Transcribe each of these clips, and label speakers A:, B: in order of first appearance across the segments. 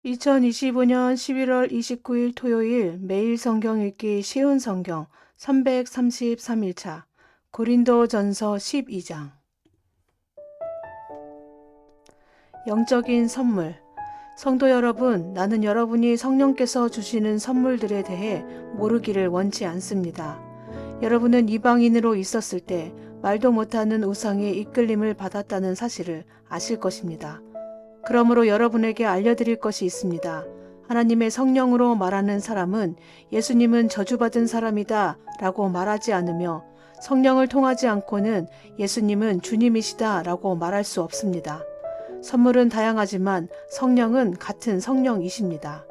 A: 2025년 11월 29일 토요일 매일 성경 읽기 쉬운 성경 333일차 고린도전서 12장 영적인 선물. 성도 여러분, 나는 여러분이 성령께서 주시는 선물들에 대해 모르기를 원치 않습니다. 여러분은 이방인으로 있었을 때 말도 못하는 우상의 이끌림을 받았다는 사실을 아실 것입니다. 그러므로 여러분에게 알려드릴 것이 있습니다. 하나님의 성령으로 말하는 사람은 예수님은 저주받은 사람이다 라고 말하지 않으며 성령을 통하지 않고는 예수님은 주님이시다 라고 말할 수 없습니다. 선물은 다양하지만 성령은 같은 성령이십니다.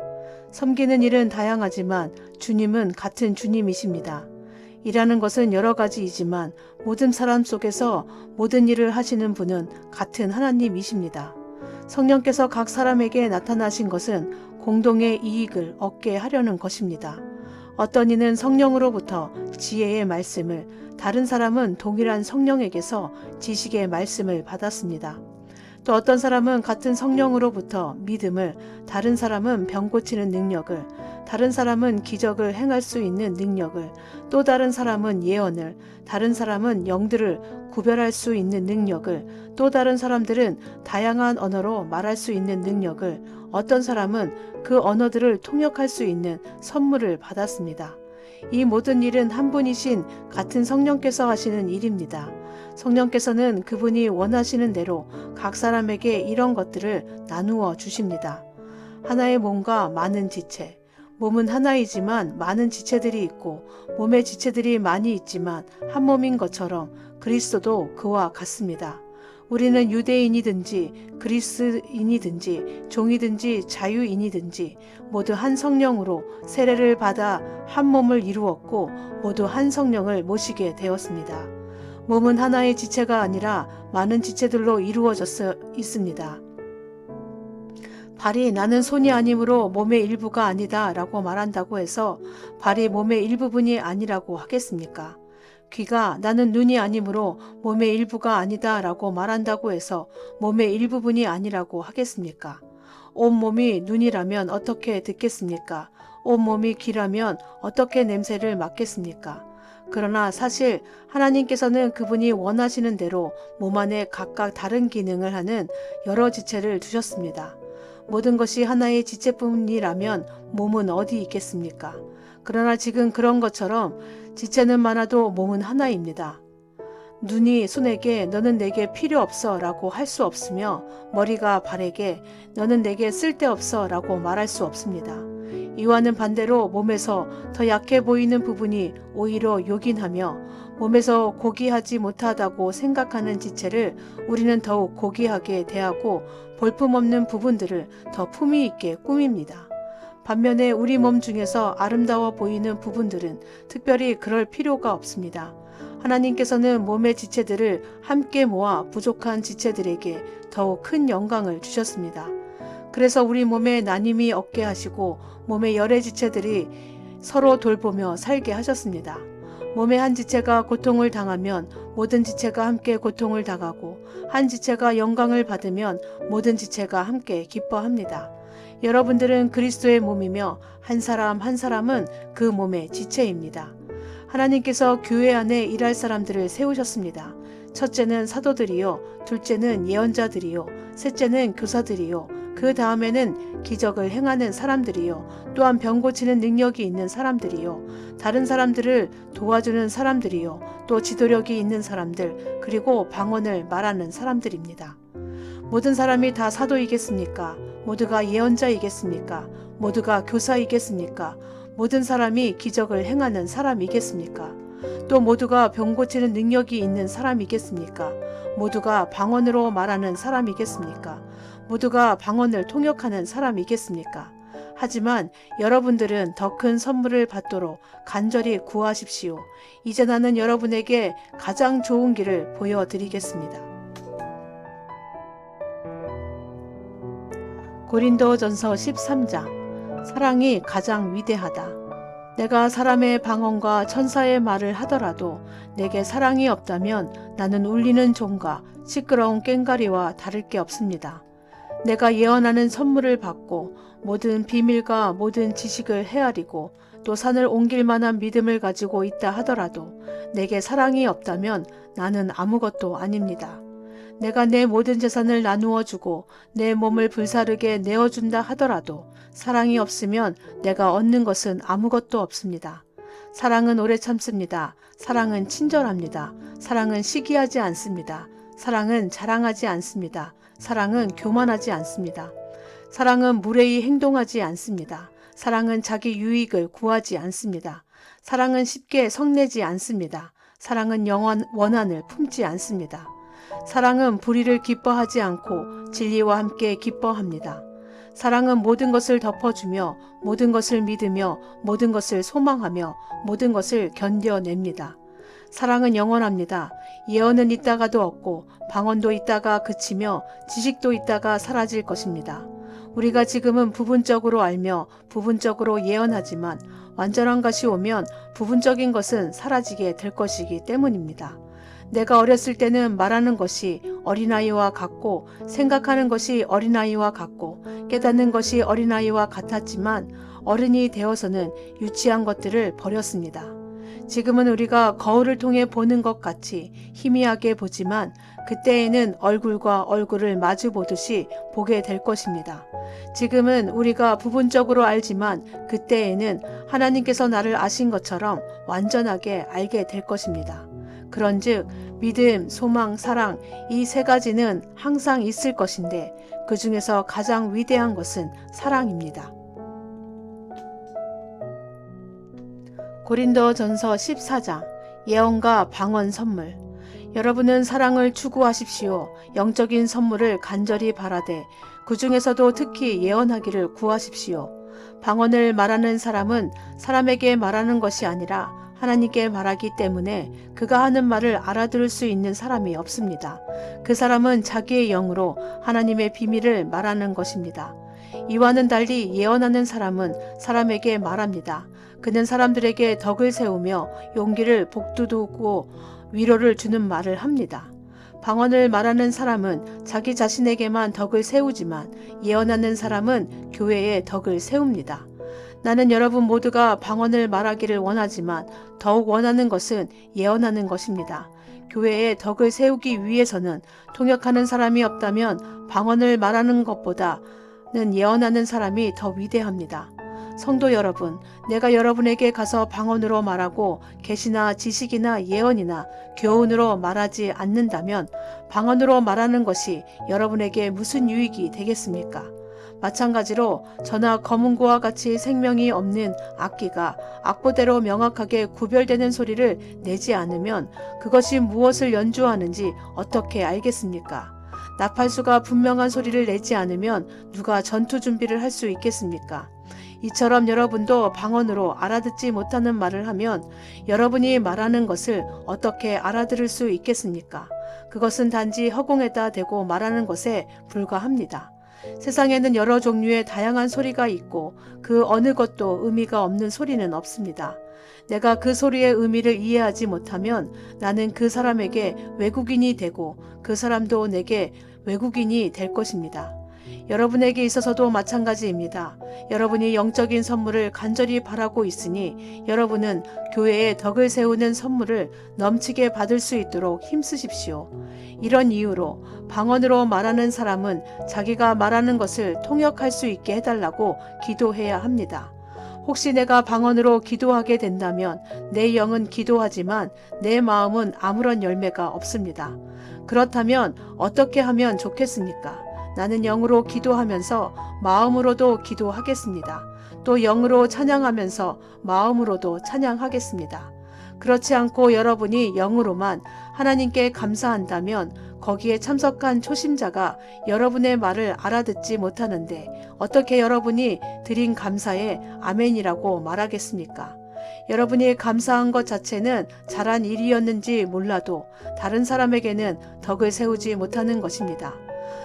A: 섬기는 일은 다양하지만 주님은 같은 주님이십니다. 일하는 것은 여러 가지이지만 모든 사람 속에서 모든 일을 하시는 분은 같은 하나님이십니다. 성령께서 각 사람에게 나타나신 것은 공동의 이익을 얻게 하려는 것입니다. 어떤 이는 성령으로부터 지혜의 말씀을, 다른 사람은 동일한 성령에게서 지식의 말씀을 받았습니다. 또 어떤 사람은 같은 성령으로부터 믿음을, 다른 사람은 병 고치는 능력을, 다른 사람은 기적을 행할 수 있는 능력을, 또 다른 사람은 예언을, 다른 사람은 영들을 구별할 수 있는 능력을, 또 다른 사람들은 다양한 언어로 말할 수 있는 능력을, 어떤 사람은 그 언어들을 통역할 수 있는 선물을 받았습니다. 이 모든 일은 한 분이신 같은 성령께서 하시는 일입니다. 성령께서는 그분이 원하시는 대로 각 사람에게 이런 것들을 나누어 주십니다. 하나의 몸과 많은 지체. 몸은 하나이지만 많은 지체들이 있고 몸의 지체들이 많이 있지만 한 몸인 것처럼 그리스도도 그와 같습니다. 우리는 유대인이든지 그리스인이든지 종이든지 자유인이든지 모두 한 성령으로 세례를 받아 한 몸을 이루었고 모두 한 성령을 모시게 되었습니다. 몸은 하나의 지체가 아니라 많은 지체들로 이루어져 있습니다. 발이 나는 손이 아니므로 몸의 일부가 아니다 라고 말한다고 해서 발이 몸의 일부분이 아니라고 하겠습니까? 귀가 나는 눈이 아니므로 몸의 일부가 아니다 라고 말한다고 해서 몸의 일부분이 아니라고 하겠습니까? 온몸이 눈이라면 어떻게 듣겠습니까? 온몸이 귀라면 어떻게 냄새를 맡겠습니까? 그러나 사실 하나님께서는 그분이 원하시는 대로 몸 안에 각각 다른 기능을 하는 여러 지체를 두셨습니다. 모든 것이 하나의 지체뿐이라면 몸은 어디 있겠습니까? 그러나 지금 그런 것처럼 지체는 많아도 몸은 하나입니다. 눈이 손에게 너는 내게 필요 없어 라고 할 수 없으며 머리가 발에게 너는 내게 쓸데없어 라고 말할 수 없습니다. 이와는 반대로 몸에서 더 약해 보이는 부분이 오히려 요긴하며 몸에서 고귀하지 못하다고 생각하는 지체를 우리는 더욱 고귀하게 대하고 볼품없는 부분들을 더 품위 있게 꾸밉니다. 반면에 우리 몸 중에서 아름다워 보이는 부분들은 특별히 그럴 필요가 없습니다. 하나님께서는 몸의 지체들을 함께 모아 부족한 지체들에게 더욱 큰 영광을 주셨습니다. 그래서 우리 몸에 나님이 없게 하시고 몸의 여러 지체들이 서로 돌보며 살게 하셨습니다. 몸의 한 지체가 고통을 당하면 모든 지체가 함께 고통을 당하고 한 지체가 영광을 받으면 모든 지체가 함께 기뻐합니다. 여러분들은 그리스도의 몸이며 한 사람 한 사람은 그 몸의 지체입니다. 하나님께서 교회 안에 일할 사람들을 세우셨습니다. 첫째는 사도들이요, 둘째는 예언자들이요, 셋째는 교사들이요, 그 다음에는 기적을 행하는 사람들이요, 또한 병 고치는 능력이 있는 사람들이요, 다른 사람들을 도와주는 사람들이요, 또 지도력이 있는 사람들, 그리고 방언을 말하는 사람들입니다. 모든 사람이 다 사도이겠습니까? 모두가 예언자이겠습니까? 모두가 교사이겠습니까? 모든 사람이 기적을 행하는 사람이겠습니까? 또 모두가 병 고치는 능력이 있는 사람이겠습니까? 모두가 방언으로 말하는 사람이겠습니까? 모두가 방언을 통역하는 사람이겠습니까? 하지만 여러분들은 더 큰 선물을 받도록 간절히 구하십시오. 이제 나는 여러분에게 가장 좋은 길을 보여드리겠습니다. 고린도전서 13장. 사랑이 가장 위대하다. 내가 사람의 방언과 천사의 말을 하더라도 내게 사랑이 없다면 나는 울리는 종과 시끄러운 꽹과리와 다를 게 없습니다. 내가 예언하는 선물을 받고 모든 비밀과 모든 지식을 헤아리고 또 산을 옮길 만한 믿음을 가지고 있다 하더라도 내게 사랑이 없다면 나는 아무것도 아닙니다. 내가 내 모든 재산을 나누어 주고 내 몸을 불사르게 내어준다 하더라도 사랑이 없으면 내가 얻는 것은 아무것도 없습니다. 사랑은 오래 참습니다. 사랑은 친절합니다. 사랑은 시기하지 않습니다. 사랑은 자랑하지 않습니다. 사랑은 교만하지 않습니다. 사랑은 무례히 행동하지 않습니다. 사랑은 자기 유익을 구하지 않습니다. 사랑은 쉽게 성내지 않습니다. 사랑은 영원 원한을 품지 않습니다. 사랑은 불의를 기뻐하지 않고 진리와 함께 기뻐합니다. 사랑은 모든 것을 덮어주며 모든 것을 믿으며 모든 것을 소망하며 모든 것을 견뎌냅니다. 사랑은 영원합니다. 예언은 있다가도 없고 방언도 있다가 그치며 지식도 있다가 사라질 것입니다. 우리가 지금은 부분적으로 알며 부분적으로 예언하지만 완전한 것이 오면 부분적인 것은 사라지게 될 것이기 때문입니다. 내가 어렸을 때는 말하는 것이 어린아이와 같고 생각하는 것이 어린아이와 같고 깨닫는 것이 어린아이와 같았지만 어른이 되어서는 유치한 것들을 버렸습니다. 지금은 우리가 거울을 통해 보는 것 같이 희미하게 보지만 그때에는 얼굴과 얼굴을 마주 보듯이 보게 될 것입니다. 지금은 우리가 부분적으로 알지만 그때에는 하나님께서 나를 아신 것처럼 완전하게 알게 될 것입니다. 그런즉 믿음, 소망, 사랑 이 세 가지는 항상 있을 것인데 그 중에서 가장 위대한 것은 사랑입니다. 고린도전서 14장 예언과 방언 선물. 여러분은 사랑을 추구하십시오. 영적인 선물을 간절히 바라되 그 중에서도 특히 예언하기를 구하십시오. 방언을 말하는 사람은 사람에게 말하는 것이 아니라 하나님께 말하기 때문에 그가 하는 말을 알아들을 수 있는 사람이 없습니다. 그 사람은 자기의 영으로 하나님의 비밀을 말하는 것입니다. 이와는 달리 예언하는 사람은 사람에게 말합니다. 그는 사람들에게 덕을 세우며 용기를 북돋우고 위로를 주는 말을 합니다. 방언을 말하는 사람은 자기 자신에게만 덕을 세우지만 예언하는 사람은 교회에 덕을 세웁니다. 나는 여러분 모두가 방언을 말하기를 원하지만 더욱 원하는 것은 예언하는 것입니다. 교회에 덕을 세우기 위해서는 통역하는 사람이 없다면 방언을 말하는 것보다는 예언하는 사람이 더 위대합니다. 성도 여러분, 내가 여러분에게 가서 방언으로 말하고 계시나 지식이나 예언이나 교훈으로 말하지 않는다면 방언으로 말하는 것이 여러분에게 무슨 유익이 되겠습니까? 마찬가지로 저나 검은고와 같이 생명이 없는 악기가 악보대로 명확하게 구별되는 소리를 내지 않으면 그것이 무엇을 연주하는지 어떻게 알겠습니까? 나팔수가 분명한 소리를 내지 않으면 누가 전투 준비를 할 수 있겠습니까? 이처럼 여러분도 방언으로 알아듣지 못하는 말을 하면 여러분이 말하는 것을 어떻게 알아들을 수 있겠습니까? 그것은 단지 허공에다 대고 말하는 것에 불과합니다. 세상에는 여러 종류의 다양한 소리가 있고 그 어느 것도 의미가 없는 소리는 없습니다. 내가 그 소리의 의미를 이해하지 못하면 나는 그 사람에게 외국인이 되고 그 사람도 내게 외국인이 될 것입니다. 여러분에게 있어서도 마찬가지입니다. 여러분이 영적인 선물을 간절히 바라고 있으니 여러분은 교회에 덕을 세우는 선물을 넘치게 받을 수 있도록 힘쓰십시오. 이런 이유로 방언으로 말하는 사람은 자기가 말하는 것을 통역할 수 있게 해달라고 기도해야 합니다. 혹시 내가 방언으로 기도하게 된다면 내 영은 기도하지만 내 마음은 아무런 열매가 없습니다. 그렇다면 어떻게 하면 좋겠습니까? 나는 영으로 기도하면서 마음으로도 기도하겠습니다. 또 영으로 찬양하면서 마음으로도 찬양하겠습니다. 그렇지 않고 여러분이 영으로만 하나님께 감사한다면 거기에 참석한 초심자가 여러분의 말을 알아듣지 못하는데 어떻게 여러분이 드린 감사에 아멘이라고 말하겠습니까? 여러분이 감사한 것 자체는 잘한 일이었는지 몰라도 다른 사람에게는 덕을 세우지 못하는 것입니다.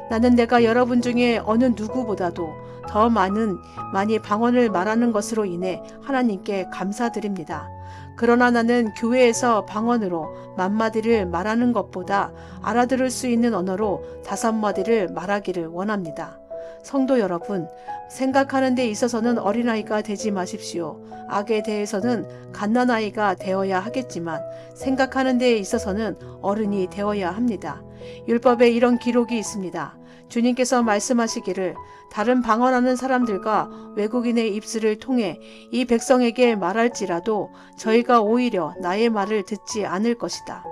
A: 나는 내가 여러분 중에 어느 누구보다도 더 많이 방언을 말하는 것으로 인해 하나님께 감사드립니다. 그러나 나는 교회에서 방언으로 10,000마디를 말하는 것보다 알아들을 수 있는 언어로 5마디를 말하기를 원합니다. 성도 여러분, 생각하는 데 있어서는 어린아이가 되지 마십시오. 악에 대해서는 갓난아이가 되어야 하겠지만 생각하는 데 있어서는 어른이 되어야 합니다. 율법에 이런 기록이 있습니다. 주님께서 말씀하시기를 다른 방언하는 사람들과 외국인의 입술을 통해 이 백성에게 말할지라도 저희가 오히려 나의 말을 듣지 않을 것이다.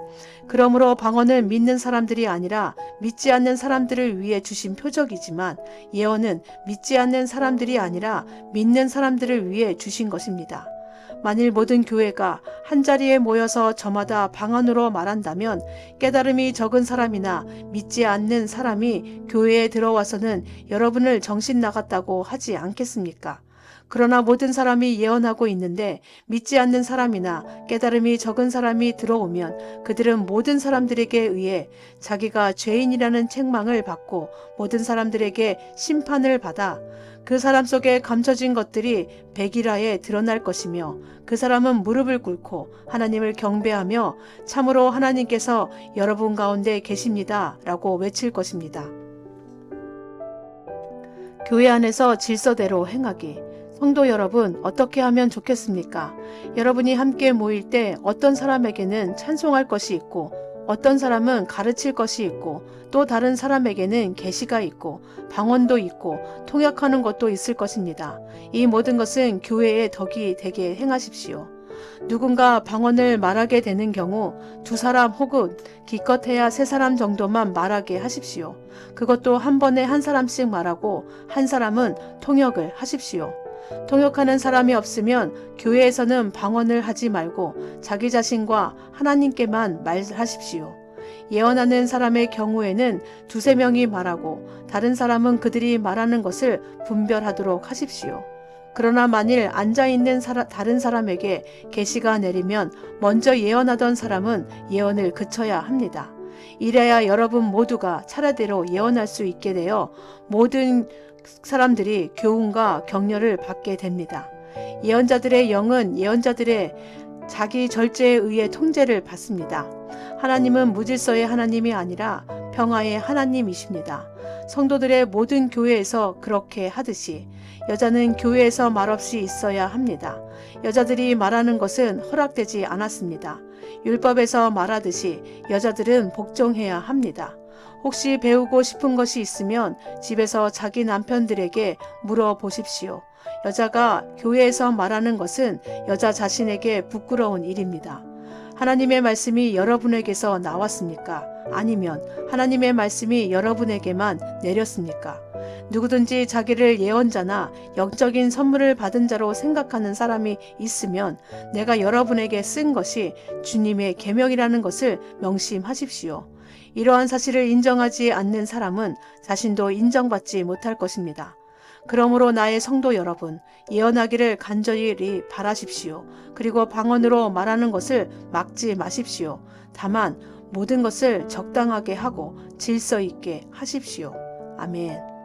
A: 그러므로 방언은 믿는 사람들이 아니라 믿지 않는 사람들을 위해 주신 표적이지만 예언은 믿지 않는 사람들이 아니라 믿는 사람들을 위해 주신 것입니다. 만일 모든 교회가 한자리에 모여서 저마다 방언으로 말한다면 깨달음이 적은 사람이나 믿지 않는 사람이 교회에 들어와서는 여러분을 정신 나갔다고 하지 않겠습니까? 그러나 모든 사람이 예언하고 있는데 믿지 않는 사람이나 깨달음이 적은 사람이 들어오면 그들은 모든 사람들에게 의해 자기가 죄인이라는 책망을 받고 모든 사람들에게 심판을 받아 그 사람 속에 감춰진 것들이 백일하에 드러날 것이며 그 사람은 무릎을 꿇고 하나님을 경배하며 참으로 하나님께서 여러분 가운데 계십니다 라고 외칠 것입니다. 교회 안에서 질서대로 행하기. 성도 여러분, 어떻게 하면 좋겠습니까? 여러분이 함께 모일 때 어떤 사람에게는 찬송할 것이 있고 어떤 사람은 가르칠 것이 있고 또 다른 사람에게는 계시가 있고 방언도 있고 통역하는 것도 있을 것입니다. 이 모든 것은 교회의 덕이 되게 행하십시오. 누군가 방언을 말하게 되는 경우 두 사람 혹은 기껏해야 세 사람 정도만 말하게 하십시오. 그것도 한 번에 한 사람씩 말하고 한 사람은 통역을 하십시오. 통역하는 사람이 없으면 교회에서는 방언을 하지 말고 자기 자신과 하나님께만 말하십시오. 예언하는 사람의 경우에는 두세 명이 말하고 다른 사람은 그들이 말하는 것을 분별하도록 하십시오. 그러나 만일 앉아있는 다른 사람에게 계시가 내리면 먼저 예언하던 사람은 예언을 그쳐야 합니다. 이래야 여러분 모두가 차례대로 예언할 수 있게 되어 모든 사람들이 교훈과 격려를 받게 됩니다. 예언자들의 영은 예언자들의 자기 절제에 의해 통제를 받습니다. 하나님은 무질서의 하나님이 아니라 평화의 하나님이십니다. 성도들의 모든 교회에서 그렇게 하듯이 여자는 교회에서 말없이 있어야 합니다. 여자들이 말하는 것은 허락되지 않았습니다. 율법에서 말하듯이 여자들은 복종해야 합니다. 혹시 배우고 싶은 것이 있으면 집에서 자기 남편들에게 물어보십시오. 여자가 교회에서 말하는 것은 여자 자신에게 부끄러운 일입니다. 하나님의 말씀이 여러분에게서 나왔습니까? 아니면 하나님의 말씀이 여러분에게만 내렸습니까? 누구든지 자기를 예언자나 영적인 선물을 받은 자로 생각하는 사람이 있으면 내가 여러분에게 쓴 것이 주님의 계명이라는 것을 명심하십시오. 이러한 사실을 인정하지 않는 사람은 자신도 인정받지 못할 것입니다. 그러므로 나의 성도 여러분, 예언하기를 간절히 바라십시오. 그리고 방언으로 말하는 것을 막지 마십시오. 다만 모든 것을 적당하게 하고 질서 있게 하십시오. 아멘.